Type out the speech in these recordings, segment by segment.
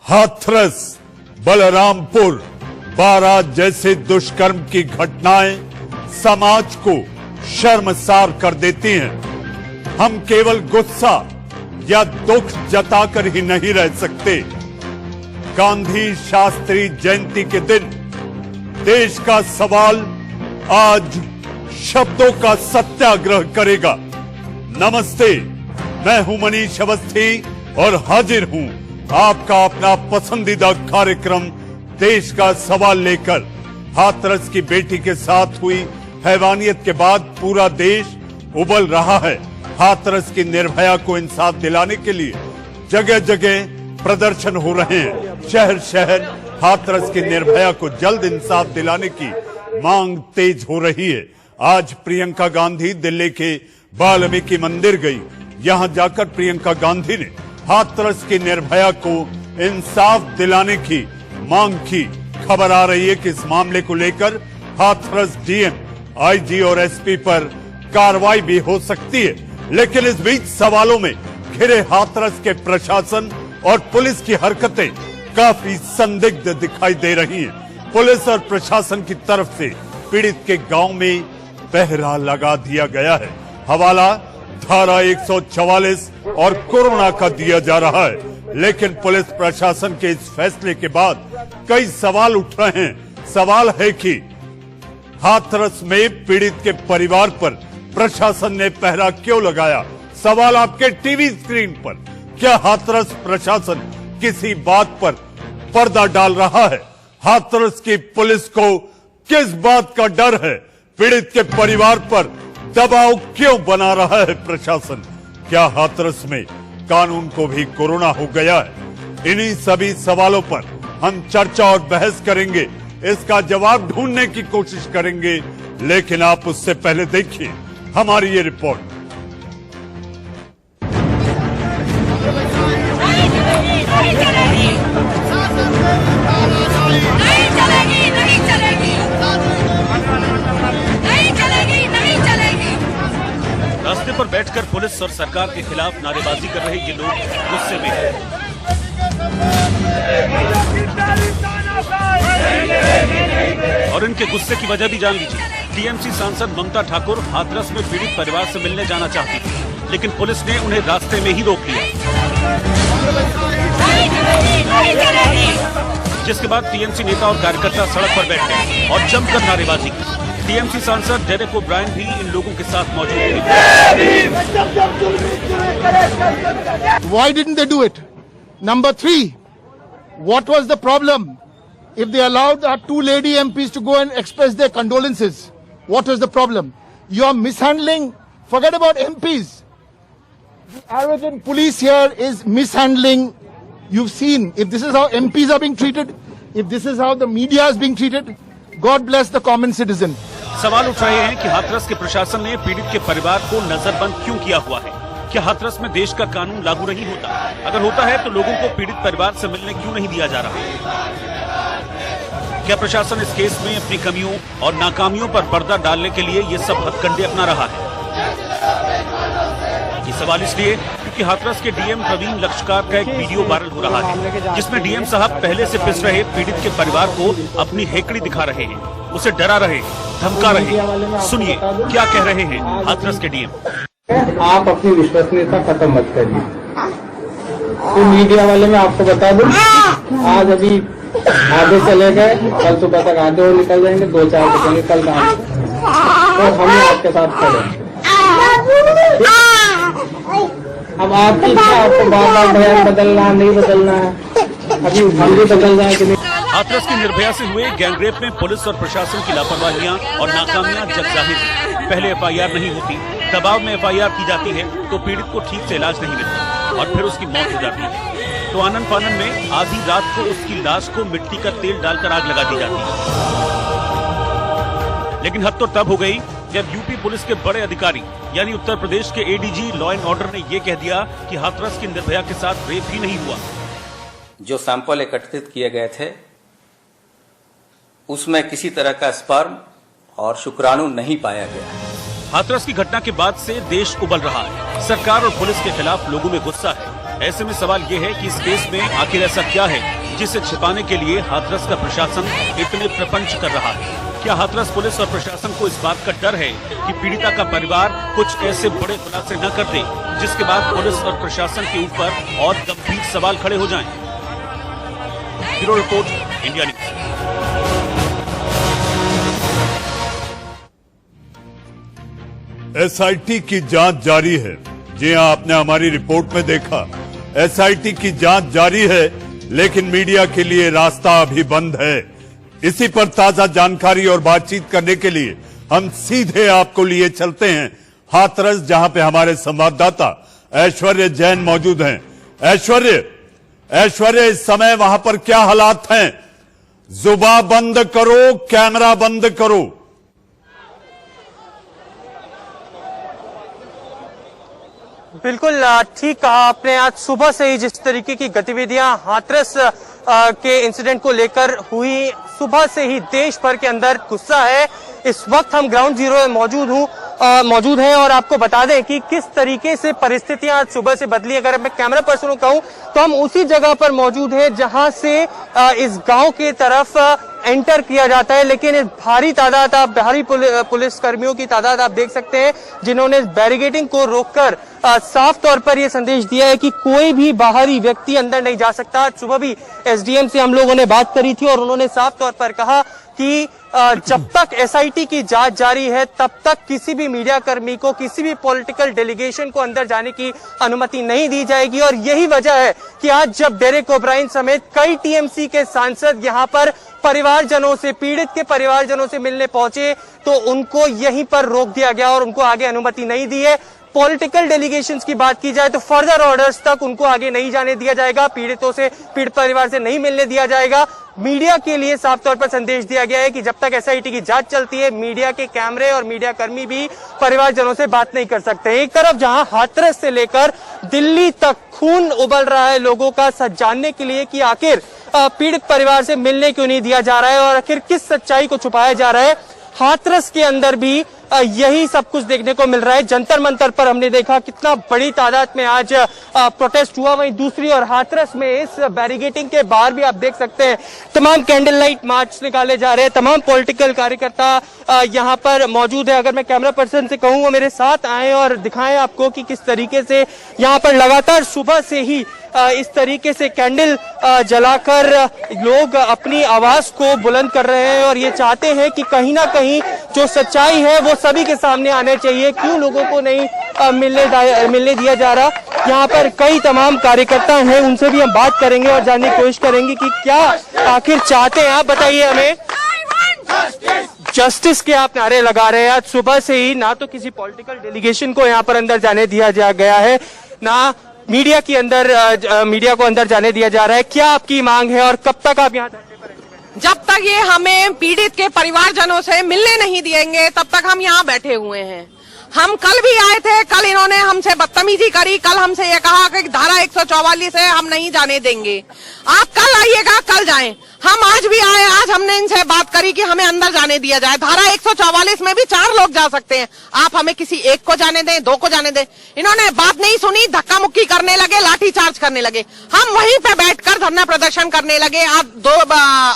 हाथरस, बलरामपुर, बारात जैसे दुष्कर्म की घटनाएं समाज को शर्मसार कर देती हैं। हम केवल गुस्सा या दुख जताकर ही नहीं रह सकते। गांधी शास्त्री जयंती के दिन देश का सवाल आज शब्दों का सत्याग्रह करेगा। नमस्ते, मैं हूं मनीष अवस्थी और हाजिर हूं आपका अपना पसंदीदा कार्यक्रम देश का सवाल लेकर। हाथरस की बेटी के साथ हुई हैवानियत के बाद पूरा देश उबल रहा है। हाथरस की निर्भया को इंसाफ दिलाने के लिए जगह जगह प्रदर्शन हो रहे हैं। शहर शहर हाथरस की निर्भया को जल्द इंसाफ दिलाने की मांग तेज हो रही है। आज प्रियंका गांधी दिल्ली के वाल्मीकि मंदिर गई। यहां जाकर प्रियंका गांधी ने हाथरस की निर्भया को इंसाफ दिलाने की मांग की। खबर आ रही है कि इस मामले को लेकर हाथरस डीएम, आईजी और एसपी पर कार्रवाई भी हो सकती है। लेकिन इस बीच सवालों में घिरे हाथरस के प्रशासन और पुलिस की हरकतें काफी संदिग्ध दिखाई दे रही हैं। पुलिस और प्रशासन की तरफ से पीड़ित के गांव में पहरा लगा दिया गया है। हवाला धारा 144 और कोरोना का दिया जा रहा है। लेकिन पुलिस प्रशासन के इस फैसले के बाद कई सवाल उठ रहे हैं। सवाल है कि हाथरस में पीड़ित के परिवार पर प्रशासन ने पहरा क्यों लगाया। सवाल आपके टीवी स्क्रीन पर। क्या हाथरस प्रशासन किसी बात पर पर्दा डाल रहा है? हाथरस की पुलिस को किस बात का डर है? पीड़ित के परिवार पर दबाव क्यों बना रहा है प्रशासन? क्या हाथरस में कानून को भी कोरोना हो गया है? इन्हीं सभी सवालों पर हम चर्चा और बहस करेंगे। इसका जवाब ढूंढने की कोशिश करेंगे। लेकिन आप उससे पहले देखिए हमारी ये रिपोर्ट। रास्ते पर बैठकर पुलिस और सरकार के खिलाफ नारेबाजी कर रहे ये लोग गुस्से में हैं। और इनके गुस्से की वजह भी जान लीजिए। टीएमसी सांसद ममता ठाकुर हाथरस में पीड़ित परिवार से मिलने जाना चाहती थी, लेकिन पुलिस ने उन्हें रास्ते में ही रोक लिया, जिसके बाद टीएमसी नेता और कार्यकर्ता सड़क पर बैठ गए और जमकर नारेबाजी की। टीएमसी सांसद डेरेक ओब्रायन भी इन लोगों के साथ मौजूद थे। Why didn't they do it? Number 3, what was the problem? If they allowed our 2 lady MPs to go and express their condolences, what was the problem? You are mishandling, forget about MPs. The arrogant police here is mishandling. You've seen, if this is how MPs are being treated, if this is how the media is being treated, God bless the common citizen. सवाल उठ रहे हैं कि हाथरस के प्रशासन ने पीड़ित के परिवार को नजरबंद क्यों किया हुआ है? क्या हाथरस में देश का कानून लागू नहीं होता? अगर होता है तो लोगों को पीड़ित परिवार से मिलने क्यों नहीं दिया जा रहा? क्या प्रशासन इस केस में अपनी कमियों और नाकामियों पर पर्दा डालने के लिए ये सब हथकंडे अपना रहा है? ये सवाल इसलिए क्योंकि हाथरस के डीएम प्रवीण लक्षकार का एक वीडियो वायरल हो रहा है, जिसमें डीएम साहब पहले से पिस रहे पीड़ित के परिवार को अपनी हेकड़ी दिखा रहे हैं, उसे डरा रहे, धमका रहे। सुनिए क्या कह रहे हैं हाथरस के डीएम। आप अपनी विश्वसनीयता खत्म मत करिए। तो मीडिया वाले मैं आपको बता दूं, आज अभी आधे चले गए, कल सुबह तक आधे और निकल जाएंगे, 2-4 बचेंगे कल काम। तो हम आपके साथ खड़े। अब आपकी इच्छा, आपको बार-बार बयान बदलना नहीं बदलना है, अभी हम भी बदल जाए कि नहीं। हाथरस की निर्भया से हुए गैंगरेप में पुलिस और प्रशासन की लापरवाहियां और नाकामियां जगजाहिर हैं। पहले एफआईआर नहीं होती, दबाव में एफआईआर की जाती है तो पीड़ित को ठीक से इलाज नहीं मिलता और फिर उसकी मौत हो जाती है। तो आनन फानन में आधी रात को उसकी लाश को मिट्टी का तेल डालकर आग लगा दी जाती है। लेकिन हद तो तब हो गई जब यूपी पुलिस के बड़े अधिकारी यानी उत्तर प्रदेश के एडीजी लॉ एंड ऑर्डर ने यह कह दिया कि हाथरस की निर्भया के साथ रेप ही नहीं हुआ। जो सैंपल एकत्रित किए गए थे उसमें किसी तरह का स्पर्म और शुक्राणु नहीं पाया गया। हाथरस की घटना के बाद से देश उबल रहा है। सरकार और पुलिस के खिलाफ लोगों में गुस्सा है। ऐसे में सवाल ये है कि इस केस में आखिर ऐसा क्या है जिसे छिपाने के लिए हाथरस का प्रशासन इतने प्रपंच कर रहा है? क्या हाथरस पुलिस और प्रशासन को इस बात का डर है कि पीड़िता का परिवार कुछ ऐसे बड़े खुलासे न कर दे जिसके बाद पुलिस और प्रशासन के ऊपर और गंभीर सवाल खड़े हो जाएं? Bureau report, India news. SIT की जांच जारी है। जी हां, आपने हमारी रिपोर्ट में देखा, एसआईटी की जांच जारी है, लेकिन मीडिया के लिए रास्ता अभी बंद है। इसी पर ताजा जानकारी और बातचीत करने के लिए हम सीधे आपको लिए चलते हैं हाथरस, जहां पे हमारे संवाददाता ऐश्वर्य जैन मौजूद हैं। ऐश्वर्य, इस समय वहां पर क्या हालात हैं? जुबान बंद करो, कैमरा बंद करो। बिल्कुल ठीक कहा आपने। आज सुबह से ही जिस तरीके की गतिविधियां हाथरस के इंसिडेंट को लेकर हुई, सुबह से ही देश भर के अंदर गुस्सा है। इस वक्त हम ग्राउंड जीरो में मौजूद हैं और आपको बता दें कि किस तरीके से परिस्थितियां आज सुबह से बदली। अगर मैं कैमरा पर्सन को कहूं तो हम उसी जगह पर मौजूद हैं जहां से इस गांव के तरफ एंटर किया जाता है, लेकिन इस भारी पुलिस कर्मियों की तादाद आप देख सकते हैं जिन्होंने बैरिकेडिंग को रोककर साफ तौर पर यह संदेश दिया है कि कोई भी बाहरी व्यक्ति अंदर नहीं जा सकता। सुबह भी एसडीएम से हम लोगों ने बात करी थी और उन्होंने साफ तौर पर कहा कि जब तक एसआईटी की जांच जारी है तब तक किसी भी मीडिया कर्मी को, किसी भी पॉलिटिकल डेलीगेशन को अंदर जाने की अनुमति नहीं दी जाएगी। और यही वजह है कि आज जब डेरेक ओब्रायन समेत कई टीएमसी के सांसद यहां पर परिवारजनों से, पीड़ित के परिवारजनों से मिलने पहुंचे तो उनको यहीं पर रोक दिया गया और उनको आगे अनुमति नहीं दी है। पॉलिटिकल डेलीगेशंस की बात की जाए तो फर्दर ऑर्डर्स तक उनको आगे नहीं जाने दिया जाएगा, पीड़ित परिवार से नहीं मिलने दिया जाएगा। मीडिया के लिए साफ तौर पर संदेश दिया गया है कि जब तक एसआईटी की जांच चलती है, मीडिया के कैमरे और मीडिया कर्मी भी परिवारजनों से बात नहीं कर सकते। एक तरफ जहां हाथरस से लेकर दिल्ली तक खून उबल रहा है लोगों का सच जानने के लिए कि आखिर पीड़ित परिवार से मिलने क्यों नहीं दिया जा रहा है और आखिर किस सच्चाई को छुपाया जा रहा है, हाथरस के अंदर भी यही सब कुछ देखने को मिल रहा है। जंतर मंतर पर हमने देखा कितना बड़ी तादाद में आज प्रोटेस्ट हुआ, वहीं दूसरी और हाथरस में इस बैरिकेडिंग के बाहर भी आप देख सकते हैं तमाम कैंडल लाइट मार्च निकाले जा रहे हैं, तमाम पॉलिटिकल कार्यकर्ता यहाँ पर मौजूद है। अगर मैं कैमरा पर्सन से कहूँ वो मेरे साथ आए और दिखाएं आपको कि किस तरीके से यहाँ पर लगातार सुबह से ही इस तरीके से कैंडल जलाकर लोग अपनी आवाज को बुलंद कर रहे हैं और ये चाहते हैं कि कहीं ना कहीं जो सच्चाई है वो सभी के सामने आने चाहिए। क्यों लोगों को नहीं मिलने दिया जा रहा? यहाँ पर कई तमाम कार्यकर्ता हैं, उनसे भी हम बात करेंगे और जानने की कोशिश करेंगे कि क्या आखिर चाहते हैं। आप बताइए हमें। जस्टिस के आप नारे लगा रहे हैं। आज सुबह से ही ना तो किसी पॉलिटिकल डेलीगेशन को यहाँ पर अंदर जाने दिया गया है, ना मीडिया को अंदर जाने दिया जा रहा है। क्या आपकी मांग है और कब तक आप यहाँ धरने पर रहेंगे? जब तक ये हमें पीड़ित के परिवारजनों से मिलने नहीं देंगे तब तक हम यहाँ बैठे हुए हैं। हम कल भी आए थे, कल इन्होंने हमसे बदतमीजी करी, कल हमसे ये कहा कि धारा 144 है हम नहीं जाने देंगे। आप कल आइएगा, कल जाएं। हम आज भी आए, आज हमने इनसे बात करी कि हमें अंदर जाने दिया जाए। धारा 144 में भी 4 लोग जा सकते हैं, आप हमें किसी एक को जाने दें, 2 को जाने दें। इन्होंने बात नहीं सुनी, धक्का मुक्की करने लगे, लाठी चार्ज करने लगे। हम वहीं पे बैठकर धरना प्रदर्शन करने लगे। आज 2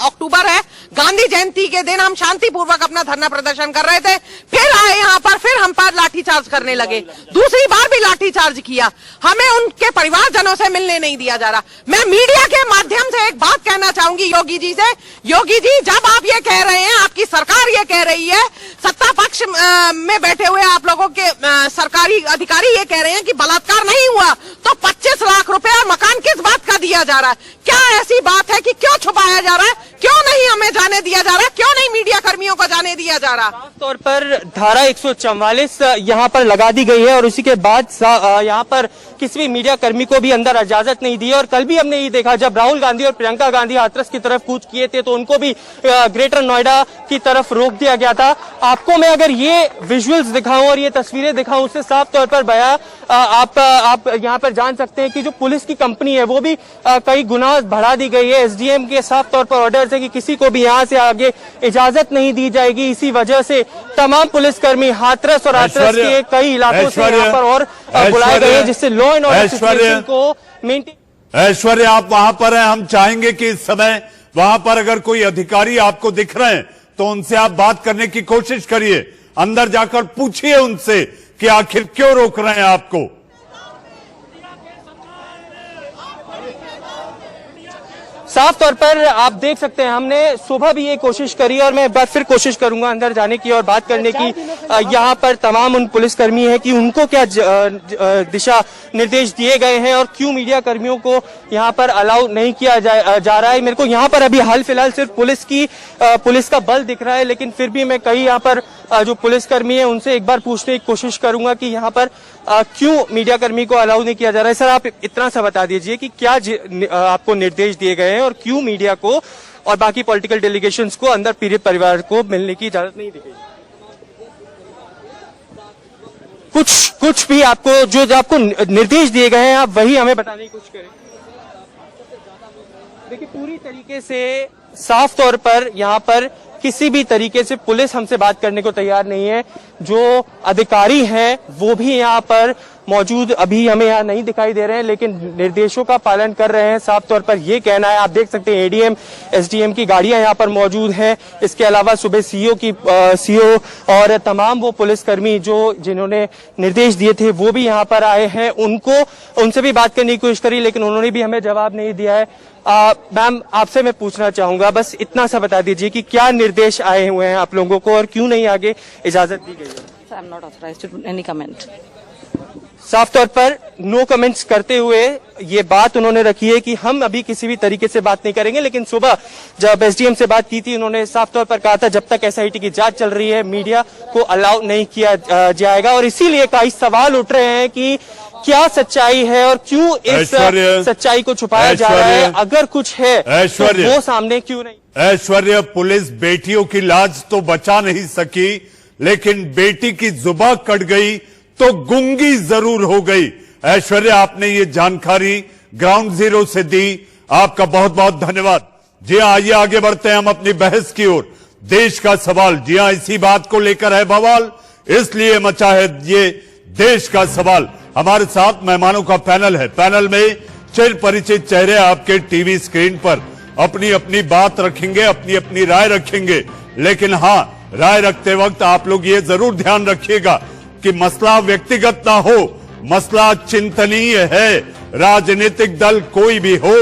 अक्टूबर है, गांधी जयंती के दिन हम शांतिपूर्वक अपना धरना प्रदर्शन कर रहे थे, फिर आए यहाँ पर, फिर हम पर लाठीचार्ज करने लगे। दूसरी बार भी लाठीचार्ज किया, हमें उनके परिवारजनों से मिलने नहीं दिया जा रहा। मैं मीडिया के माध्यम से एक बात कहना चाहूंगी योगी जी से। योगी जी, जब आप ये कह रहे हैं, आपकी सरकार ये कह रही है, सत्ता पक्ष में बैठे हुए आप लोगों के सरकारी अधिकारी ये कह रहे हैं कि बलात्कार नहीं हुआ, तो 25 लाख रुपए और मकान किस बात का दिया जा रहा है? क्या ऐसी बात है कि क्यों छुपाया जा रहा है? क्यों नहीं हमें जाने दिया जा रहा है? क्यों नहीं मीडिया कर्मियों को जाने दिया जा रहा? खास तौर पर धारा 144 यहाँ पर लगा दी गई है और उसी के बाद यहाँ पर किसी भी मीडिया कर्मी को भी अंदर इजाजत नहीं दी। और कल भी हमने ये देखा, जब राहुल गांधी और प्रियंका गांधी हाथरस की तरफ कूच किए थे तो उनको भी ग्रेटर नोएडा की तरफ रोक दिया गया था। आपको मैं अगर ये विजुअल्स दिखाऊं और ये तस्वीरें दिखाऊं, उससे साफ तौर पर आप यहाँ पर जान सकते हैं कि जो पुलिस की कंपनी है वो भी कई गुना बढ़ा दी गई है। एसडीएम के साफ तौर पर ऑर्डर है कि किसी किसी को भी यहाँ से आगे इजाजत नहीं दी जाएगी। इसी वजह से तमाम पुलिसकर्मी हाथरस और हाथरस के कई इलाकों से यहाँ पर और बुलाए गए हैं, जिससे लॉ एंड ऑर्डर सिचुएशन को मेंटेन। ऐश्वर्य, आप वहां पर हैं, हम चाहेंगे कि इस समय वहां पर अगर कोई अधिकारी आपको दिख रहे हैं तो उनसे आप बात करने की कोशिश करिए, अंदर जाकर पूछिए उनसे कि आखिर क्यों रोक रहे हैं आपको। साफ तौर पर आप देख सकते हैं, हमने सुबह भी ये कोशिश करी और मैं एक बार फिर कोशिश करूंगा अंदर जाने की और बात करने की। यहाँ पर तमाम उन पुलिसकर्मी हैं कि उनको क्या दिशा निर्देश दिए गए हैं और क्यों मीडिया कर्मियों को यहाँ पर अलाउ नहीं किया जा रहा है। मेरे को यहाँ पर अभी हाल फिलहाल सिर्फ पुलिस का बल दिख रहा है, लेकिन फिर भी मैं कई यहाँ पर जो पुलिसकर्मी है उनसे एक बार पूछने की कोशिश करूंगा कि यहाँ पर क्यों मीडिया कर्मी को अलाउ नहीं किया जा रहा है। सर, आप इतना सा बता दीजिए कि क्या आपको निर्देश दिए गए हैं और क्यों मीडिया को और बाकी पॉलिटिकल डेलीगेशंस को अंदर पीड़ित परिवार को मिलने की इजाजत नहीं दी गई? कुछ भी आपको जो आपको निर्देश दिए गए हैं आप वही हमें बताने की कोशिश करें। देखिए, पूरी तरीके से साफ तौर पर यहाँ पर किसी भी तरीके से पुलिस हमसे बात करने को तैयार नहीं है। जो अधिकारी हैं वो भी यहाँ पर मौजूद अभी हमें यहाँ नहीं दिखाई दे रहे हैं, लेकिन निर्देशों का पालन कर रहे हैं। साफ तौर पर ये कहना है, आप देख सकते हैं एडीएम एसडीएम की गाड़ियां यहाँ पर मौजूद हैं। इसके अलावा सुबह सीओ और तमाम वो पुलिसकर्मी जिन्होंने निर्देश दिए थे वो भी यहाँ पर आए हैं। उनसे भी बात करने की कोशिश करी, लेकिन उन्होंने भी हमें जवाब नहीं दिया है। मैम, आपसे मैं पूछना चाहूंगा, बस इतना सा बता दीजिए कि क्या निर्देश आए हुए हैं आप लोगों को और क्यों नहीं आगे इजाजत दी गई है? I am not authorized to any comment. साफ तौर पर नो कमेंट्स करते हुए ये बात उन्होंने रखी है कि हम अभी किसी भी तरीके से बात नहीं करेंगे। लेकिन सुबह जब एसडीएम से बात की थी, उन्होंने साफ तौर पर कहा था जब तक एसआईटी की जांच चल रही है मीडिया को अलाउ नहीं किया जाएगा। और इसीलिए कई सवाल उठ रहे हैं कि क्या सच्चाई है और क्यों इस सच्चाई को छुपाया जा रहा है। अगर कुछ है तो वो सामने क्यों नहीं? ऐश्वर्य, पुलिस बेटियों की लाज तो बचा नहीं सकी, लेकिन बेटी की जुबान कट गई तो गूंगी जरूर हो गई। ऐश्वर्य, आपने ये जानकारी ग्राउंड जीरो से दी, आपका बहुत बहुत धन्यवाद। जी हाँ, आइए आगे बढ़ते हैं हम अपनी बहस की ओर। देश का सवाल, जी हाँ, इसी बात को लेकर है बवाल, इसलिए मचा है ये देश का सवाल। हमारे साथ मेहमानों का पैनल है। पैनल में चिर परिचित चेहरे आपके टीवी स्क्रीन पर अपनी अपनी बात रखेंगे, अपनी अपनी राय रखेंगे। लेकिन हाँ, राय रखते वक्त आप लोग ये जरूर ध्यान रखिएगा कि मसला व्यक्तिगत ना हो, मसला चिंतनीय है। राजनीतिक दल कोई भी हो,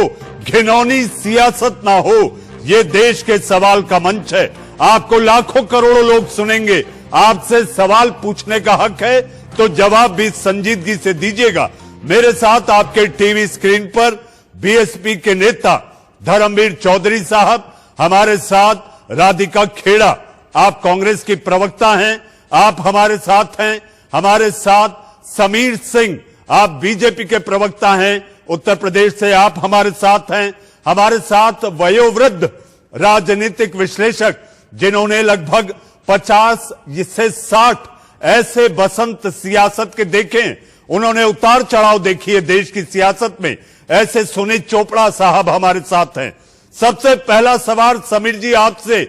घिनौनी सियासत ना हो। ये देश के सवाल का मंच है। आपको लाखों करोड़ों लोग सुनेंगे, आपसे सवाल पूछने का हक है, तो जवाब भी संजीदगी से दीजिएगा। मेरे साथ आपके टीवी स्क्रीन पर बीएसपी के नेता धर्मवीर चौधरी साहब, हमारे साथ राधिका खेड़ा, आप कांग्रेस की प्रवक्ता हैं, आप हमारे साथ हैं। हमारे साथ समीर सिंह, आप बीजेपी के प्रवक्ता हैं, उत्तर प्रदेश से आप हमारे साथ हैं। हमारे साथ वयोवृद्ध राजनीतिक विश्लेषक, जिन्होंने लगभग 50 से 60 ऐसे बसंत सियासत के देखे, उन्होंने उतार चढ़ाव देखी है देश की सियासत में, ऐसे सुनीत चोपड़ा साहब हमारे साथ हैं। सबसे पहला सवाल समीर जी आपसे,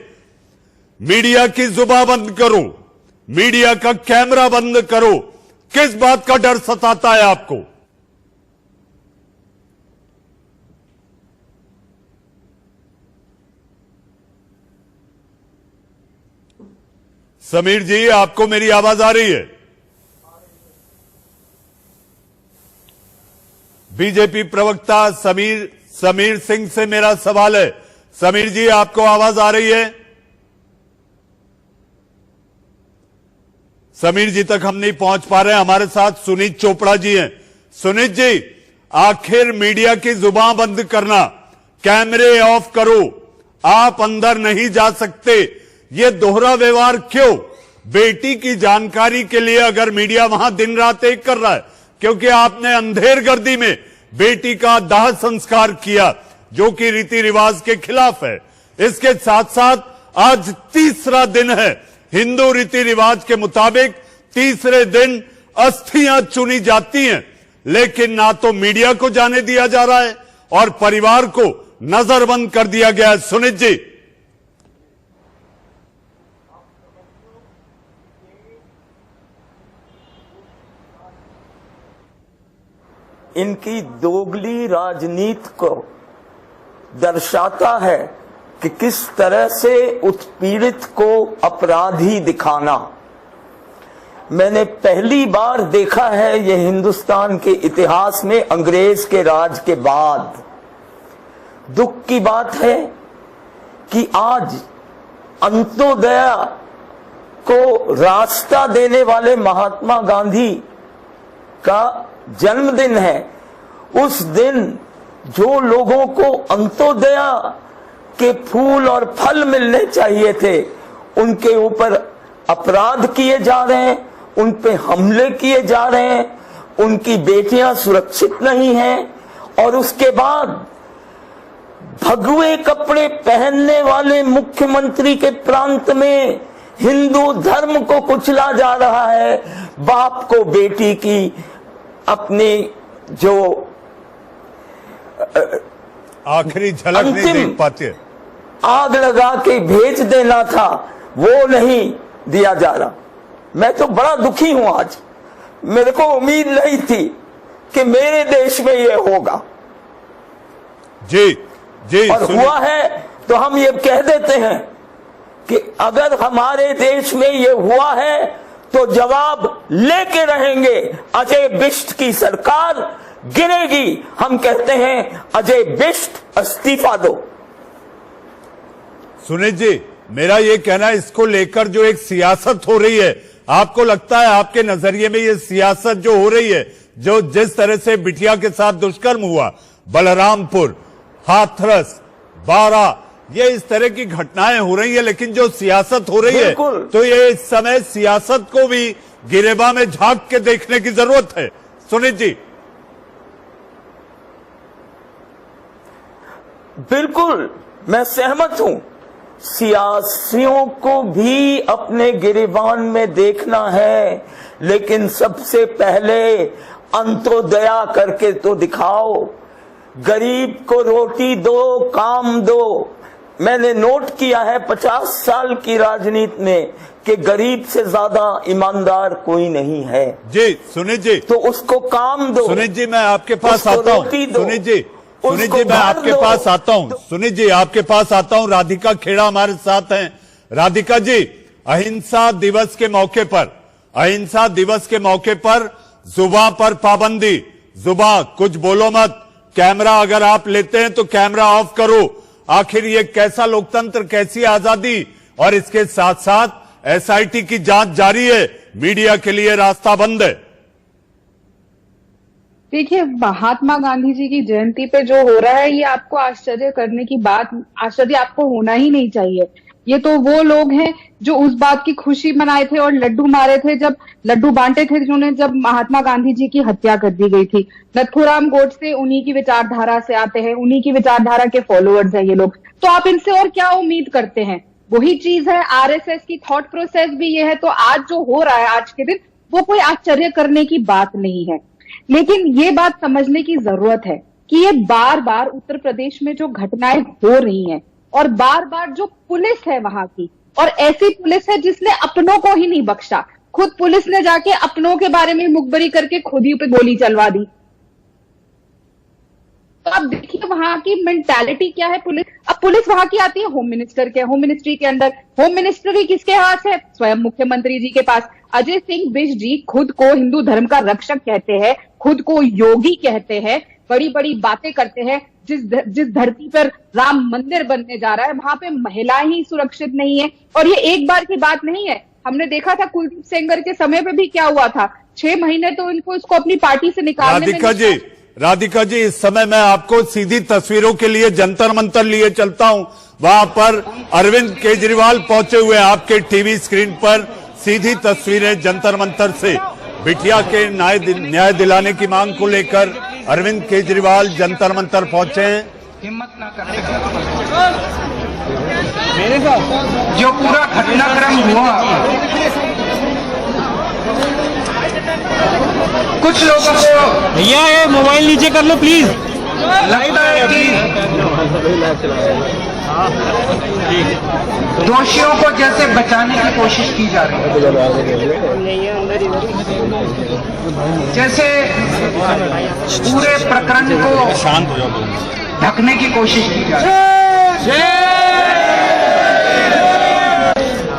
मीडिया की जुबान बंद करो, मीडिया का कैमरा बंद करो, किस बात का डर सताता है आपको? समीर जी, आपको मेरी आवाज आ रही है? बीजेपी प्रवक्ता समीर सिंह से मेरा सवाल है। समीर जी, आपको आवाज आ रही है? समीर जी तक हम नहीं पहुंच पा रहे हैं। हमारे साथ सुनीत चोपड़ा जी हैं। सुनीत जी, आखिर मीडिया की जुबान बंद करना, कैमरे ऑफ करो, आप अंदर नहीं जा सकते, ये दोहरा व्यवहार क्यों? बेटी की जानकारी के लिए अगर मीडिया वहां दिन रात एक कर रहा है, क्योंकि आपने अंधेर गर्दी में बेटी का दाह संस्कार किया, जो कि रीति रिवाज के खिलाफ है। इसके साथ साथ आज तीसरा दिन है, हिंदू रीति रिवाज के मुताबिक तीसरे दिन अस्थियां चुनी जाती हैं, लेकिन ना तो मीडिया को जाने दिया जा रहा है और परिवार को नजरबंद कर दिया गया है। सुनीत जी, इनकी दोगली राजनीति को दर्शाता है कि किस तरह से उत्पीड़ित को अपराधी दिखाना। मैंने पहली बार देखा है ये हिंदुस्तान के इतिहास में अंग्रेज के राज के बाद। दुख की बात है कि आज अंत्योदय को रास्ता देने वाले महात्मा गांधी का जन्मदिन है। उस दिन जो लोगों को अंत्योदय के फूल और फल मिलने चाहिए थे, उनके ऊपर अपराध किए जा रहे हैं, उन पे हमले किए जा रहे हैं, उनकी बेटियां सुरक्षित नहीं हैं। और उसके बाद भगवे कपड़े पहनने वाले मुख्यमंत्री के प्रांत में हिंदू धर्म को कुचला जा रहा है। बाप को बेटी की अपनी जो आखिरी झलक नहीं देख पाते, आग लगा के भेज देना था, वो नहीं दिया जा रहा। मैं तो बड़ा दुखी हूं आज। मेरे को उम्मीद नहीं थी कि मेरे देश में ये होगा। जी जी, और हुआ है तो हम ये कह देते हैं कि अगर हमारे देश में ये हुआ है तो जवाब लेके रहेंगे। अजय बिष्ट की सरकार गिरेगी। हम कहते हैं अजय बिष्ट इस्तीफा दो। सुनील जी, मेरा ये कहना इसको लेकर जो एक सियासत हो रही है, आपको लगता है आपके नजरिए में ये सियासत जो हो रही है, जो जिस तरह से बिटिया के साथ दुष्कर्म हुआ, बलरामपुर, हाथरस, बारा, ये इस तरह की घटनाएं हो रही है, लेकिन जो सियासत हो रही है, तो ये इस समय सियासत को भी गिरेबा में झांक के देखने की जरूरत है। सुनील जी। बिल्कुल, मैं सहमत हूं। सियासियों को भी अपने गिरेबान में देखना है, लेकिन सबसे पहले अंत्योदय करके तो दिखाओ। गरीब को रोटी दो, काम दो। मैंने नोट किया है 50 साल की राजनीति में कि गरीब से ज्यादा ईमानदार कोई नहीं है। जी सुनील जी, तो उसको काम दो। सुनील जी, मैं आपके पास आता हूँ। सुनील जी, मैं आपके पास आता हूँ। सुनील जी, आपके पास आता हूँ। राधिका खेड़ा हमारे साथ हैं। राधिका जी, अहिंसा दिवस के मौके पर जुबान पर पाबंदी, जुबान कुछ बोलो मत, कैमरा अगर आप लेते हैं तो कैमरा ऑफ करो। आखिर ये कैसा लोकतंत्र, कैसी आजादी? और इसके साथ साथ एसआईटी की जांच जारी है, मीडिया के लिए रास्ता बंद है। देखिए, महात्मा गांधी जी की जयंती पे जो हो रहा है, ये आपको आश्चर्य करने की बात, आश्चर्य आपको होना ही नहीं चाहिए। ये तो वो लोग हैं जो उस बात की खुशी मनाए थे और लड्डू मारे थे, जब लड्डू बांटे थे जिन्होंने, जब महात्मा गांधी जी की हत्या कर दी गई थी। नथुराम गोडसे उन्हीं की विचारधारा से आते हैं, उन्हीं की विचारधारा के फॉलोअर्स हैं ये लोग। तो आप इनसे और क्या उम्मीद करते हैं? वही चीज है, आरएसएस की थॉट प्रोसेस भी ये है। तो आज जो हो रहा है आज के दिन, वो कोई आश्चर्य करने की बात नहीं है। लेकिन ये बात समझने की जरूरत है कि ये बार बार उत्तर प्रदेश में जो घटनाएं हो रही हैं, और बार बार जो पुलिस है वहां की, और ऐसी पुलिस है जिसने अपनों को ही नहीं बख्शा। खुद पुलिस ने जाके अपनों के बारे में मुखबरी करके खुद ही पे गोली चलवा दी। तो अब देखिए वहां की मेंटालिटी क्या है। अब पुलिस वहां की आती है होम मिनिस्ट्री के अंदर। होम मिनिस्ट्री किसके हाथ है? स्वयं मुख्यमंत्री जी के पास। अजय सिंह बिष्ट जी खुद को हिंदू धर्म का रक्षक कहते हैं, खुद को योगी कहते हैं, बड़ी बड़ी बातें करते हैं। जिस धरती पर राम मंदिर बनने जा रहा है, वहां पे महिलाएं ही सुरक्षित नहीं है। और ये एक बार की बात नहीं है। हमने देखा था कुलदीप सेंगर के समय पे भी क्या हुआ था। 6 महीने तो इसको अपनी पार्टी से निकालने में। राधिका जी, इस समय मैं आपको सीधी तस्वीरों के लिए जंतर मंतर लिए चलता हूं। वहां पर अरविंद केजरीवाल पहुंचे हुए हैं। आपके टीवी स्क्रीन पर सीधी तस्वीरें जंतर मंतर से। बिटिया के न्याय दिलाने की मांग को लेकर अरविंद केजरीवाल जंतर मंतर पहुंचे हैं। हिम्मत ना करने जो पूरा घटनाक्रम हुआ, कुछ लोगों को, भैया ये मोबाइल नीचे कर लो प्लीज। लगता है कि दोषियों को जैसे बचाने की कोशिश की जा रही है, जैसे पूरे प्रकरण को ढकने की कोशिश की जा रही है।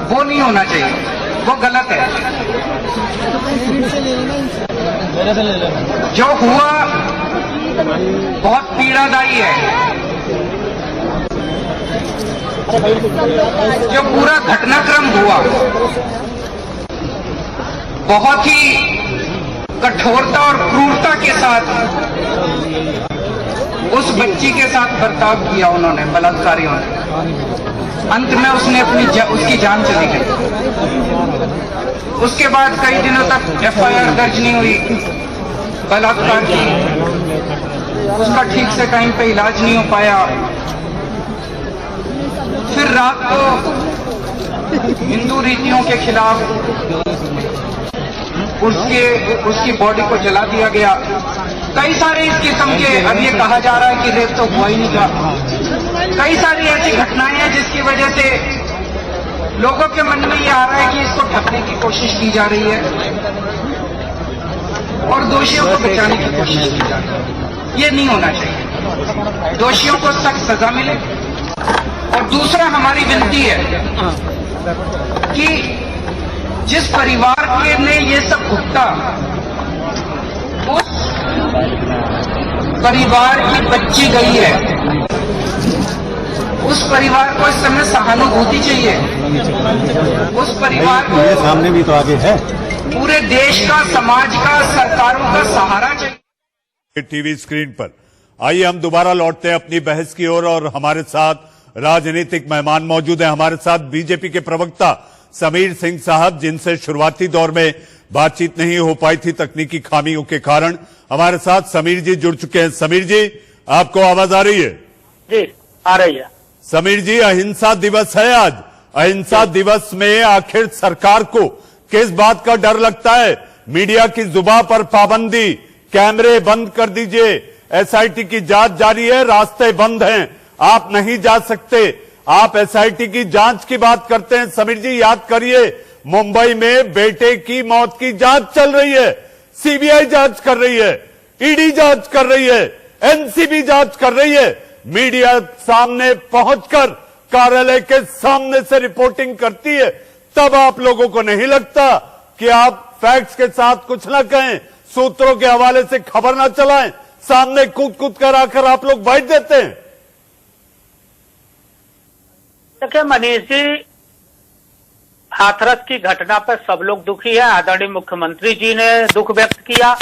वो नहीं होना चाहिए, वो गलत है। जो हुआ बहुत पीड़ादायी है। जो पूरा घटनाक्रम हुआ बहुत ही कठोरता और क्रूरता के साथ उस बच्ची के साथ बर्ताव किया उन्होंने, बलात्कारियों ने। अंत में उसने उसकी जान चली गई। उसके बाद कई दिनों तक FIR दर्ज नहीं हुई बलात्कार की। उसका ठीक से टाइम पे इलाज नहीं हो पाया। फिर रात को हिंदू रीतियों के खिलाफ उसकी बॉडी को जला दिया गया। कई सारे इस किस्म के, अब ये कहा जा रहा है कि रेप तो हुआ ही नहीं था। कई सारी ऐसी घटनाएं हैं जिसकी वजह से लोगों के मन में ये आ रहा है कि इसको ढकने की कोशिश की जा रही है और दोषियों को बचाने की कोशिश की जा रही है। ये नहीं होना चाहिए। दोषियों को सख्त सजा मिले। और दूसरा हमारी विनती है कि जिस परिवार के ने ये सब भुगता, उस परिवार की बच्ची गई है, उस परिवार को इस समय सहानुभूति चाहिए। उस परिवार को सामने भी तो आगे है, पूरे देश का, समाज का, सरकारों का सहारा चाहिए। टीवी स्क्रीन पर आइए हम दोबारा लौटते हैं अपनी बहस की ओर और हमारे साथ राजनीतिक मेहमान मौजूद हैं। हमारे साथ बीजेपी के प्रवक्ता समीर सिंह साहब, जिनसे शुरुआती दौर में बातचीत नहीं हो पाई थी तकनीकी खामियों के कारण। हमारे साथ समीर जी जुड़ चुके हैं। समीर जी, आपको आवाज आ रही है? जी, आ रही है। समीर जी, अहिंसा दिवस है आज। अहिंसा दिवस में आखिर सरकार को किस बात का डर लगता है? मीडिया की जुबान पर पाबंदी, कैमरे बंद कर दीजिए, SIT की जांच जारी है, रास्ते बंद हैं, आप नहीं जा सकते। आप SIT की जांच की बात करते हैं। समीर जी, याद करिए, मुंबई में बेटे की मौत की जांच चल रही है, CBI जांच कर रही है, ED जांच कर रही है, NCB जांच कर रही है। मीडिया सामने पहुंचकर कार्यालय के सामने से रिपोर्टिंग करती है, तब आप लोगों को नहीं लगता कि आप फैक्ट्स के साथ कुछ ना कहें, सूत्रों के हवाले से खबर ना चलाएं, सामने कूद कूद कर आकर आप लोग बैठ देते हैं? देखिए मनीष जी, हाथरस की घटना पर सब लोग दुखी है। आदरणीय मुख्यमंत्री जी ने दुख व्यक्त किया।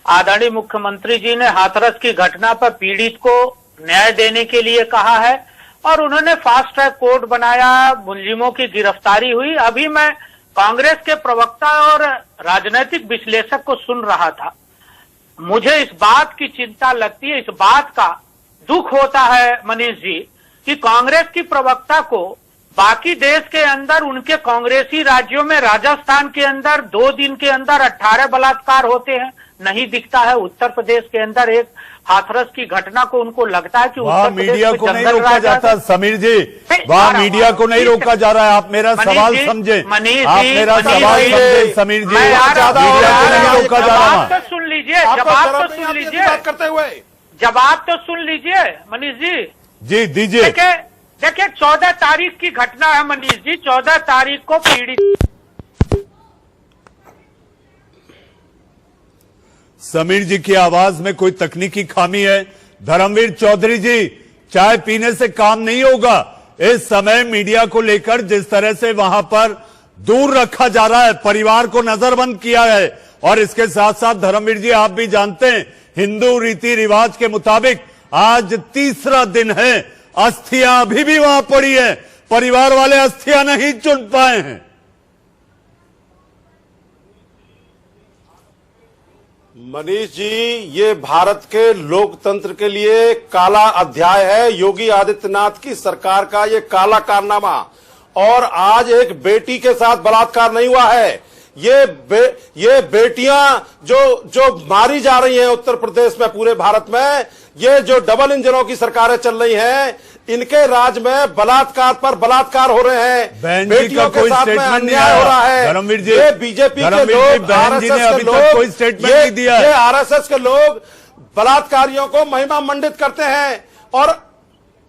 आदरणीय मुख्यमंत्री जी ने हाथरस की घटना पर पीड़ित को न्याय देने के लिए कहा है और उन्होंने फास्ट ट्रैक कोर्ट बनाया, मुलजिमों की गिरफ्तारी हुई। अभी मैं कांग्रेस के प्रवक्ता और राजनीतिक विश्लेषक को सुन रहा था, मुझे इस बात की चिंता लगती है, इस बात का दुख होता है मनीष जी कि कांग्रेस की प्रवक्ता को बाकी देश के अंदर, उनके कांग्रेसी राज्यों में, राजस्थान के अंदर 2 दिन के अंदर 18 बलात्कार होते हैं, नहीं दिखता है। उत्तर प्रदेश के अंदर एक हाथरस की घटना को उनको लगता है कि वहां मीडिया को नहीं रोका जाता। समीर जी, वहां मीडिया को नहीं रोका जा रहा है। आप मेरा सवाल समझे, आप मेरा सवाल समझे समीर जी, मीडिया को नहीं रोका जा रहा। जवाब तो सुन लीजिए, जवाब तो सुन लीजिए, करते हुए जवाब तो सुन लीजिए मनीष जी। जी दीजिए। देखिए 14 तारीख की घटना है मनीष जी। 14 तारीख को पीड़ित, समीर जी की आवाज में कोई तकनीकी खामी है। धर्मवीर चौधरी जी, चाय पीने से काम नहीं होगा। इस समय मीडिया को लेकर जिस तरह से वहां पर दूर रखा जा रहा है, परिवार को नजरबंद किया है, और इसके साथ साथ धर्मवीर जी, आप भी जानते हैं, हिंदू रीति रिवाज के मुताबिक आज तीसरा दिन है, अस्थियां अभी भी वहां पड़ी है, परिवार वाले अस्थियां नहीं चुन पाए हैं। मनीष जी, ये भारत के लोकतंत्र के लिए काला अध्याय है। योगी आदित्यनाथ की सरकार का ये काला कारनामा। और आज एक बेटी के साथ बलात्कार नहीं हुआ है, ये बेटियां जो मारी जा रही हैं उत्तर प्रदेश में, पूरे भारत में, ये जो डबल इंजनों की सरकारें चल रही हैं, इनके राज में बलात्कार पर बलात्कार हो रहे हैं, बेटियों के साथ में अन्याय हो रहा है। धर्मवीर जी, ये बीजेपी के लोग, आरएसएस के लोग, ये आरएसएस के लोग बलात्कारियों को महिमा मंडित करते हैं। और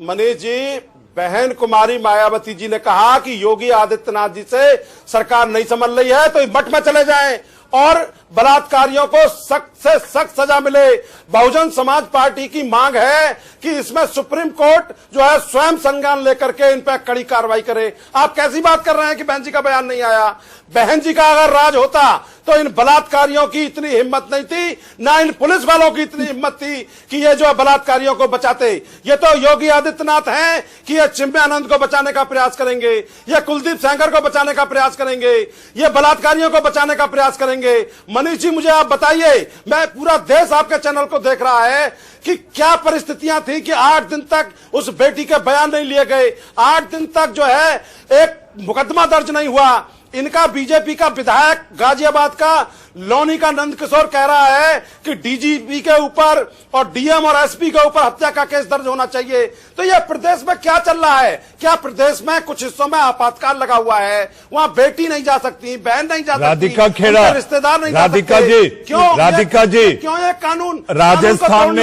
मनीष जी, बहन कुमारी मायावती जी ने कहा कि योगी आदित्यनाथ जी से सरकार नहीं संभल रही है तो मठ में चले जाएं और बलात्कारियों को सख्त से सख्त सजा मिले। बहुजन समाज पार्टी की मांग है कि इसमें सुप्रीम कोर्ट जो है स्वयं संज्ञान लेकर के इन पर कड़ी कार्रवाई करे। आप कैसी बात कर रहे हैं कि बहन जी का बयान नहीं आया? बहन जी का अगर राज होता तो इन बलात्कारियों की इतनी हिम्मत नहीं थी, ना इन पुलिस वालों की इतनी हिम्मत थी कि ये जो बलात्कारियों को बचाते। ये तो योगी आदित्यनाथ हैं कि ये चिन्मयानंद को बचाने का प्रयास करेंगे, ये कुलदीप सेंगर को बचाने का प्रयास करेंगे, ये बलात्कारियों को बचाने का प्रयास करेंगे। मनीष जी, मुझे आप बताइए, मैं पूरा देश आपके चैनल को देख रहा है कि क्या परिस्थितियां थी कि 8 दिन तक उस बेटी के बयान नहीं लिए गए, 8 दिन तक जो है एक मुकदमा दर्ज नहीं हुआ। इनका बीजेपी का विधायक गाजियाबाद का लोनी का नंद किशोर कह रहा है कि डीजीपी के ऊपर और डीएम और एसपी के ऊपर हत्या का केस दर्ज होना चाहिए। तो ये प्रदेश में क्या चल रहा है? क्या प्रदेश में कुछ हिस्सों में आपातकाल लगा हुआ है? वहां बेटी नहीं जा सकती, बहन नहीं जा सकती, राधिका खेड़ा, रिश्तेदार नहीं राधिका जा सकते। जी, क्यों राधिका जी, क्यों ये कानून राजस्थान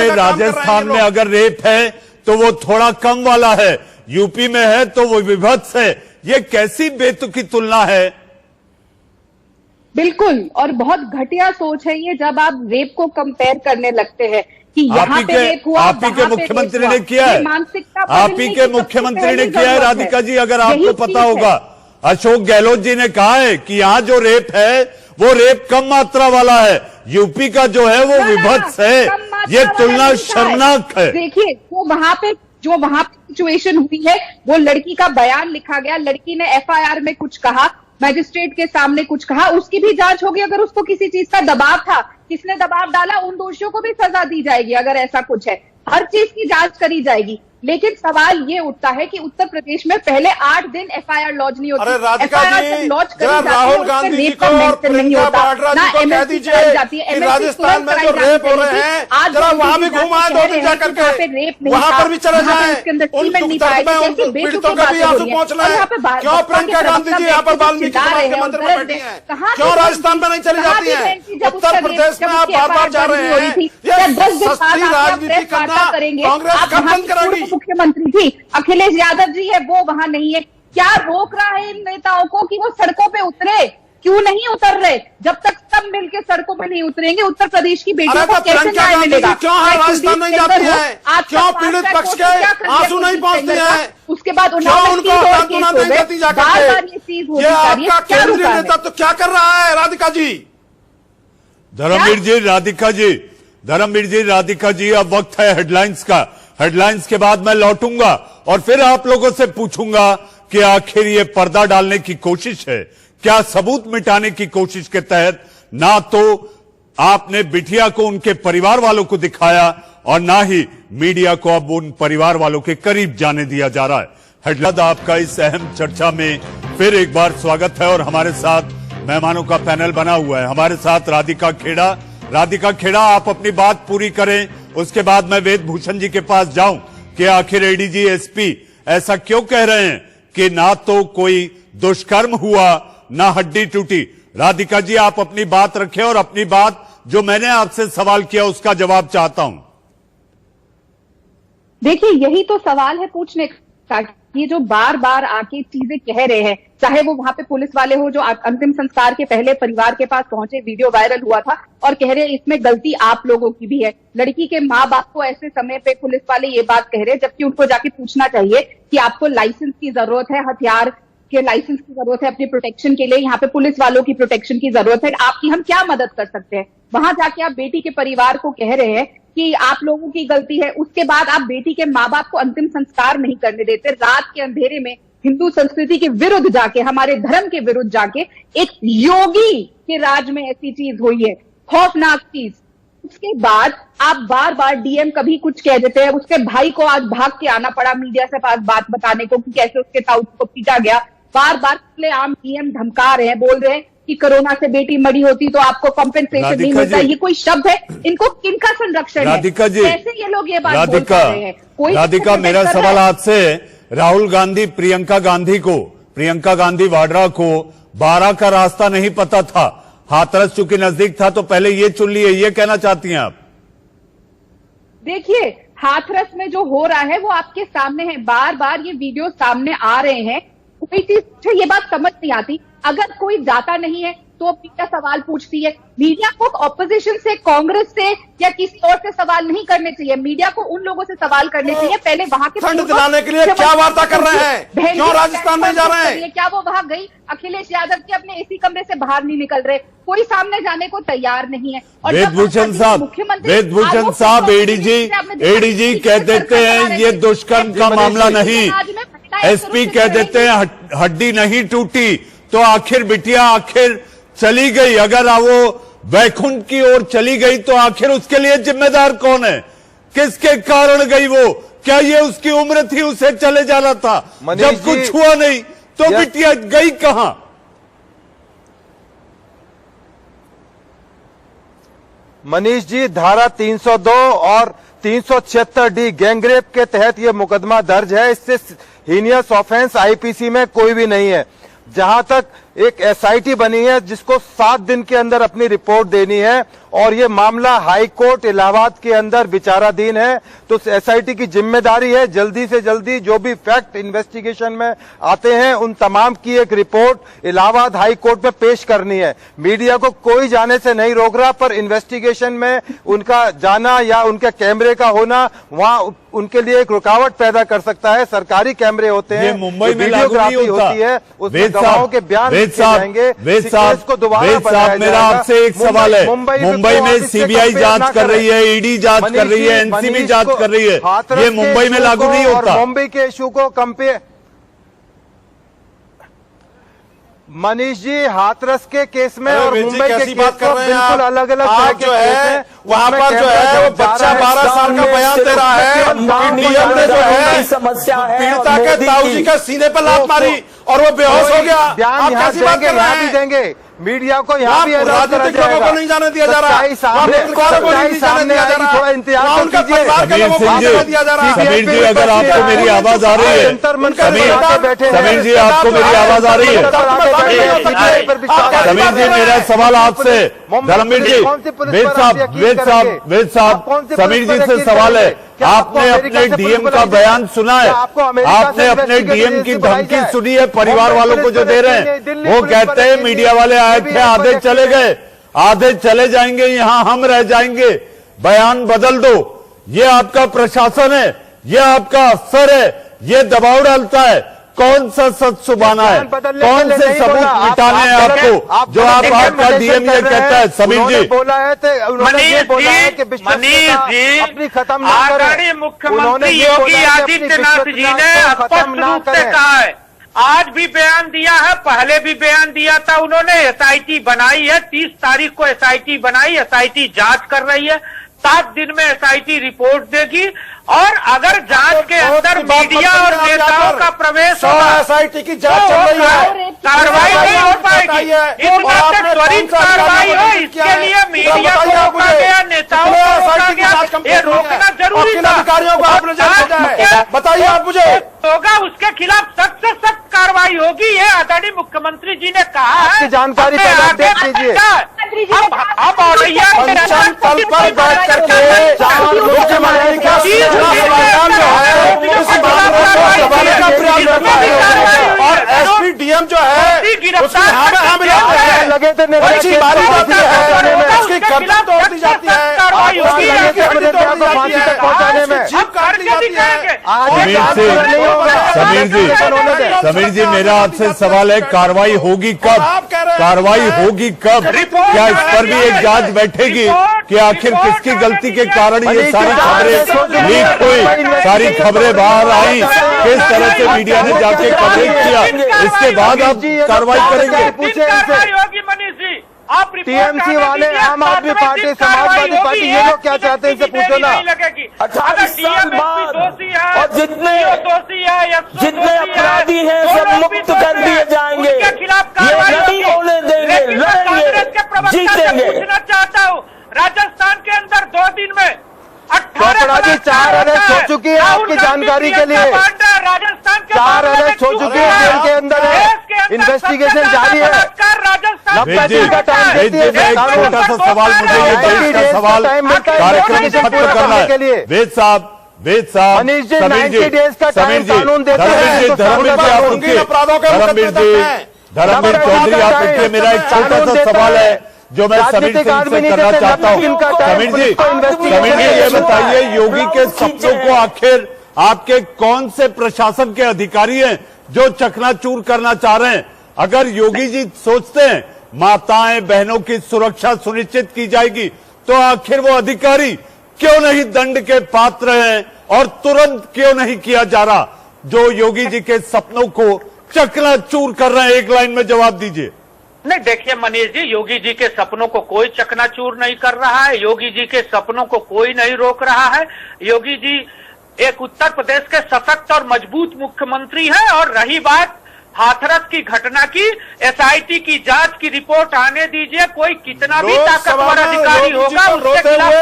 में अगर रेप है तो वो थोड़ा कम वाला है, यूपी में है तो वो विभत्स है। ये कैसी बेतुकी तुलना है? बिल्कुल, और बहुत घटिया सोच है ये जब आप रेप को कंपेयर करने लगते हैं कि यहाँ पे रेप हुआ, आप ही के मुख्यमंत्री ने किया है, आप ही के मुख्यमंत्री ने किया है। राधिका जी, अगर आपको पता होगा, अशोक गहलोत जी ने कहा है कि यहाँ जो रेप है वो रेप कम मात्रा वाला है, यूपी का जो है वो विभत्स है। ये तुलना शर्मनाक है। देखिए, जो वहां पे सिचुएशन हुई है, वो लड़की का बयान लिखा गया, लड़की ने एफआईआर में कुछ कहा, मैजिस्ट्रेट के सामने कुछ कहा, उसकी भी जांच होगी। अगर उसको किसी चीज का दबाव था, किसने दबाव डाला, उन दोषियों को भी सजा दी जाएगी। अगर ऐसा कुछ है, हर चीज की जांच करी जाएगी। लेकिन सवाल ये उठता है कि उत्तर प्रदेश में पहले 8 दिन एफआईआर लॉन्च नहीं होती। अरे राधिका जी, राहुल गांधी जी को और प्रियंका वाड्रा जी को कह दीजिए कि राजस्थान में जो रेप हो रहे हैं, जरा वहां भी घुमाएं 2 दिन जाकर के, वहां पर भी चले जाएं, उन पीड़ितों का भी आंसू पहुंच रहे हैं। क्यों प्रियंका गांधी जी यहाँ पर वाल्मीकि समाज के मंदिर में बैठी हैं? क्यों राजस्थान में नहीं चली जाती हैं? उत्तर प्रदेश में आप बार बार जा रहे हैं। ये सस्ती राजनीति करना कांग्रेस कब बंद करेगी? मुख्यमंत्री थी, अखिलेश यादव जी है, वो वहां नहीं है। क्या रोक रहा है इन नेताओं को कि वो सड़कों पे उतरे? क्यों नहीं उतर रहे? जब तक सब मिलकर सड़कों पे नहीं उतरेंगे, उत्तर प्रदेश की बेटियों को कैसे न्याय मिलेगा? क्यों राजस्थान नहीं जाती है? क्यों पीड़ित पक्ष के आंसू नहीं पहुंचते हैं? उसके बाद उनको सांत्वना नहीं देती जाकर? ये आपका केंद्रीय नेता तो क्या कर रहा है? राधिका जी, धर्मवीर जी, राधिका जी, अब वक्त है हेडलाइंस का। हेडलाइंस के बाद मैं लौटूंगा और फिर आप लोगों से पूछूंगा कि आखिर ये पर्दा डालने की कोशिश है, क्या सबूत मिटाने की कोशिश के तहत ना तो आपने बिटिया को उनके परिवार वालों को दिखाया और ना ही मीडिया को अब उन परिवार वालों के करीब जाने दिया जा रहा है। हेडलाइंस आपका इस अहम चर्चा में फिर एक बार स्वागत है और हमारे साथ मेहमानों का पैनल बना हुआ है। हमारे साथ राधिका खेड़ा, आप अपनी बात पूरी करें, उसके बाद मैं वेद भूषण जी के पास जाऊं कि आखिर एडीजी एसपी ऐसा क्यों कह रहे हैं कि ना तो कोई दुष्कर्म हुआ ना हड्डी टूटी। राधिका जी, आप अपनी बात रखें और अपनी बात जो मैंने आपसे सवाल किया उसका जवाब चाहता हूं। देखिए, यही तो सवाल है पूछने का। ये जो बार बार आके चीजें कह रहे हैं, चाहे वो वहां पे पुलिस वाले हो जो अंतिम संस्कार के पहले परिवार के पास पहुंचे, वीडियो वायरल हुआ था और कह रहे हैं इसमें गलती आप लोगों की भी है। लड़की के माँ बाप को ऐसे समय पे पुलिस वाले ये बात कह रहे हैं, जबकि उनको जाके पूछना चाहिए कि आपको लाइसेंस की जरूरत है, हथियार के लाइसेंस की जरूरत है अपनी प्रोटेक्शन के लिए, यहाँ पे पुलिस वालों की प्रोटेक्शन की जरूरत है, आपकी हम क्या मदद कर सकते हैं। वहां जाके आप बेटी के परिवार को कह रहे हैं कि आप लोगों की गलती है, उसके बाद आप बेटी के माँ बाप को अंतिम संस्कार नहीं करने देते। रात के अंधेरे में हिंदू संस्कृति के विरुद्ध जाके, हमारे धर्म के विरुद्ध जाके, एक योगी के राज में ऐसी चीज हुई है, खौफनाक चीज। उसके बाद आप बार बार डीएम कभी कुछ कह देते हैं, उसके भाई को आज भाग के आना पड़ा मीडिया से पास बात बताने को कि कैसे उसके ताऊ को पीटा गया। बार बार खुलेआम डीएम धमका रहे हैं, बोल रहे हैं कि कोरोना से बेटी मरी होती तो आपको कॉम्पेंसेशन नहीं मिलता। ये कोई शब्द है? इनको किनका संरक्षण है? राधिका जी, कैसे ये लोग ये बात बोल पा रहे हैं? कोई राधिका, मेरा सवाल आपसे, राहुल गांधी प्रियंका गांधी वाड्रा को 12 का रास्ता नहीं पता था, हाथरस चूंकि नजदीक था तो पहले ये चुन लिए, ये कहना चाहती हैं आप? देखिए, हाथरस में जो हो रहा है वो आपके सामने है, बार बार ये वीडियो सामने आ रहे हैं। कोई चीज ये बात समझ नहीं आती, अगर कोई जाता नहीं है तो मीडिया सवाल पूछती है। मीडिया को ऑपोजिशन से, कांग्रेस से या किसी और से सवाल नहीं करने चाहिए, मीडिया को उन लोगों से सवाल करने चाहिए। पहले वहां के ठंड दिलाने के लिए क्या वार्ता कर रहे हैं? क्यों राजस्थान में जा रहे हैं? क्या वो वहां गई? अखिलेश यादव के अपने एसी कमरे से बाहर नहीं निकल रहे, कोई सामने जाने को तैयार नहीं है। और वेदभूषण साहब एडीजी कह देते हैं ये दुष्कर्म का मामला नहीं, एसपी कह देते हैं हड्डी नहीं टूटी, तो आखिर बिटिया चली गई, अगर वो वैकुंठ की ओर चली गई तो आखिर उसके लिए जिम्मेदार कौन है? किसके कारण गई वो? क्या ये उसकी उम्र थी, उसे चले जाना था? जब कुछ हुआ नहीं तो बिटिया गई कहां? मनीष जी, धारा 302 और 376D गैंगरेप के तहत यह मुकदमा दर्ज है। इससे हीनियस ऑफेंस आईपीसी में कोई भी नहीं है। जहां तक एक एसआईटी बनी है जिसको 7 दिन के अंदर अपनी रिपोर्ट देनी है, और ये मामला हाई कोर्ट इलाहाबाद के अंदर विचाराधीन है, तो एसआईटी की जिम्मेदारी है जल्दी से जल्दी जो भी फैक्ट इन्वेस्टिगेशन में आते हैं उन तमाम की एक रिपोर्ट इलाहाबाद हाई कोर्ट में पेश करनी है। मीडिया को कोई जाने से नहीं रोक रहा, पर इन्वेस्टिगेशन में उनका जाना या उनके कैमरे का होना वहां उनके लिए एक रुकावट पैदा कर सकता है। सरकारी कैमरे होते हैं, मुंबई में वीडियोग्राफी होती है, उसमें गवाहों के बयान जाएंगे, को दोबारा मेरा आपसे एक सवाल है, मुंबई में सीबीआई जांच कर रही है, ईडी जांच कर रही है, एनसीबी जांच कर रही है, ये मुंबई में लागू नहीं होता। मुंबई के इशू को कंपेयर, मनीष जी, हाथरस के केस में और मुंबई के केस में बिल्कुल अलग अलग तरह के केस हैं। वहां पर जो है वो बच्चा 12 साल का बयान दे रहा है, डीएम ने जो है समस्या है, पीड़िता के ताऊजी के सीने पर लात मारी और वो बेहोश हो गया। आप कैसी बात कर रहे हैं? देंगे मीडिया को यहाँ भी राजनीतिक लोगों को नहीं जाने दिया जा रहा, पत्रकारों को नहीं जाने दिया जा रहा, उनका परिवार के लोगों को नहीं दिया जा रहा। समीर जी, अगर आपको मेरी आवाज आ रही है, समीर जी आपको मेरी आवाज आ रही है, समीर जी मेरा सवाल आपसे, धर्मवीर जी, वेद साहब, समीर जी से सवाल है, आपने अपने डीएम का बयान सुना है? आपने अपने डीएम की धमकी सुनी है परिवार वालों को जो दे रहे हैं? वो कहते हैं मीडिया वाले आए थे, आधे चले गए, आधे चले जाएंगे, यहां हम रह जाएंगे, बयान बदल दो। ये आपका प्रशासन है, ये आपका अफसर है, ये दबाव डालता है। कौन सा सच सुबाना है? कौन से सबूत मिटाने हैं आपको जो आपका डीएम ये कहता है? समीर जी बोला है, मनीष जी, अपनी खत्म आदरणीय मुख्यमंत्री योगी आदित्यनाथ जी ने स्पष्ट रूप से कहा है, आज भी बयान दिया है, पहले भी बयान दिया था उन्होंने, एसआईटी बनाई है, 30 तारीख को एसआईटी बनाई, एसआईटी जांच कर रही है, 7 दिन में एसआईटी रिपोर्ट देगी, और अगर जांच के अंदर मीडिया और नेताओं का प्रवेश होगा, एसआईटी की जांच चल रही है, कार्रवाई नहीं हो पाएगी। इतना त्वरित कार्रवाई हो, इसके लिए मीडिया को रोका गया, नेताओं को रोका गया, ये रोकना जरूरी था। अधिकारियों को आपने बताइए, आप मुझे होगा उसके खिलाफ सख्त से सख्त कार्रवाई होगी, ये आदरणीय मुख्यमंत्री जी ने कहा है। जानकारी कीजिए, अब पंचायत तल पर बैठ करके मुख्यमंत्री का बयान जो है इस मामले को दबाने का प्रयास करता है, और एसपी डीएम जो है लगे थे, अच्छी बारी जाती है, उसकी गर्दन तोड़ दी जाती है, फांसी तक पहुंचाने में जीप काट दी जाती है। समीर जी मेरा आपसे सवाल है, कार्रवाई होगी कब? कार्रवाई होगी कब? क्या इस पर भी एक जांच बैठेगी कि आखिर किसकी गलती के कारण ये सारी खबरें लीक हुई, सारी खबरें बाहर आई, किस तरह से मीडिया ने जाके कवरेज किया, इसके बाद आप कार्रवाई करेंगे? होगी मनीष जी, आप टीएमसी वाले, आम आदमी पार्टी, समाजवादी पार्टी, ये लोग क्या चाहते हैं इनसे पूछो ना। 18 साल बाद और जितने अपराधी हैं सब मुक्त कर दिए जाएंगे, ये नहीं होने देंगे। 4 अरेस्ट हो चुकी है, आपकी जानकारी के लिए। राजस्थान 4 अरेस्ट हो चुकी है, जेल के अंदर है, इन्वेस्टिगेशन जारी है। 90 दिन का टाइम देती है एक छोटा सा सवाल, मुझे ये देश का सवाल कार्यक्रम खत्म करना है। वेद साहब मनीष जी, 90 डेज का टाइम कानून देता है। धर्मवीर जी आप रुकिए, धर्मवीर चौधरी आप रुकिए। मेरा एक छोटा सा सवाल है जो मैं समीर सिंह से करना चाहता हूँ। समीर जी ये बताइए, योगी के सपनों को आखिर आपके कौन से प्रशासन के अधिकारी हैं जो चकनाचूर करना चाह रहे हैं? अगर योगी जी सोचते हैं माताएं बहनों की सुरक्षा सुनिश्चित की जाएगी, तो आखिर वो अधिकारी क्यों नहीं दंड के पात्र हैं और तुरंत क्यों नहीं किया जा रहा जो योगी जी के सपनों को चकनाचूर कर रहे हैं? एक लाइन में जवाब दीजिए। नहीं, देखिए मनीष जी, योगी जी के सपनों को कोई चकनाचूर नहीं कर रहा है, योगी जी के सपनों को कोई नहीं रोक रहा है। योगी जी एक उत्तर प्रदेश के सशक्त और मजबूत मुख्यमंत्री हैं। और रही बात हाथरस की घटना की, एसआईटी की जांच की रिपोर्ट आने दीजिए। कोई कितना भी ताकतवर अधिकारी होगा उसके खिलाफ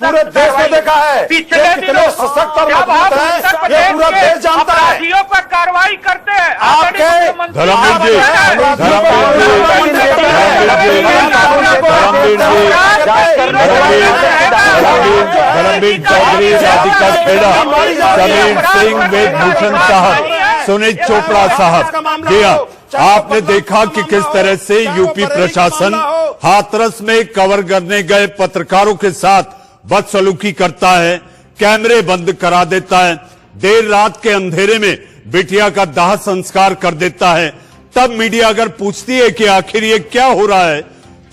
पूरे देश ने देखा है पिछले दिनों सशक्त और मजबूत है, ये पूरा देश जानता है। अपराधियों पर कार्रवाई करते हैं धर्मवीर चौधरी, राधिका खेड़ा, समीर सिंह, वेदभूषण साहब, सुनील चोपड़ा साहब। जी हाँ, आपने देखा कि किस तरह से यूपी प्रशासन हाथरस में कवर करने गए पत्रकारों के साथ बदसलूकी करता है, कैमरे बंद करा देता है, देर रात के अंधेरे में बिटिया का दाह संस्कार कर देता है। तब मीडिया अगर पूछती है कि आखिर ये क्या हो रहा है,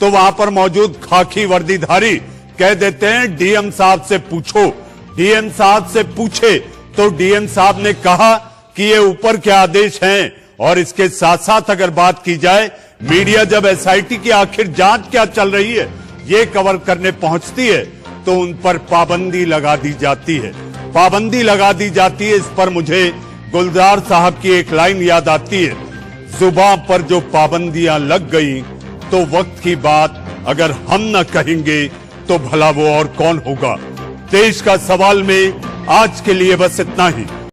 तो वहां पर मौजूद खाकी वर्दीधारी कह देते हैं डीएम साहब से पूछो। डीएम साहब से पूछे तो डीएम साहब ने कहा कि ये ऊपर के आदेश हैं। और इसके साथ साथ अगर बात की जाए, मीडिया जब एसआईटी की आखिर जांच क्या चल रही है ये कवर करने पहुंचती है, तो उन पर पाबंदी लगा दी जाती है। पाबंदी लगा दी जाती है। इस पर मुझे गुलजार साहब की एक लाइन याद आती है, जुबान पर जो पाबंदियां लग गई तो वक्त की बात अगर हम न कहेंगे तो भला वो और कौन होगा। देश का सवाल में आज के लिए बस इतना ही।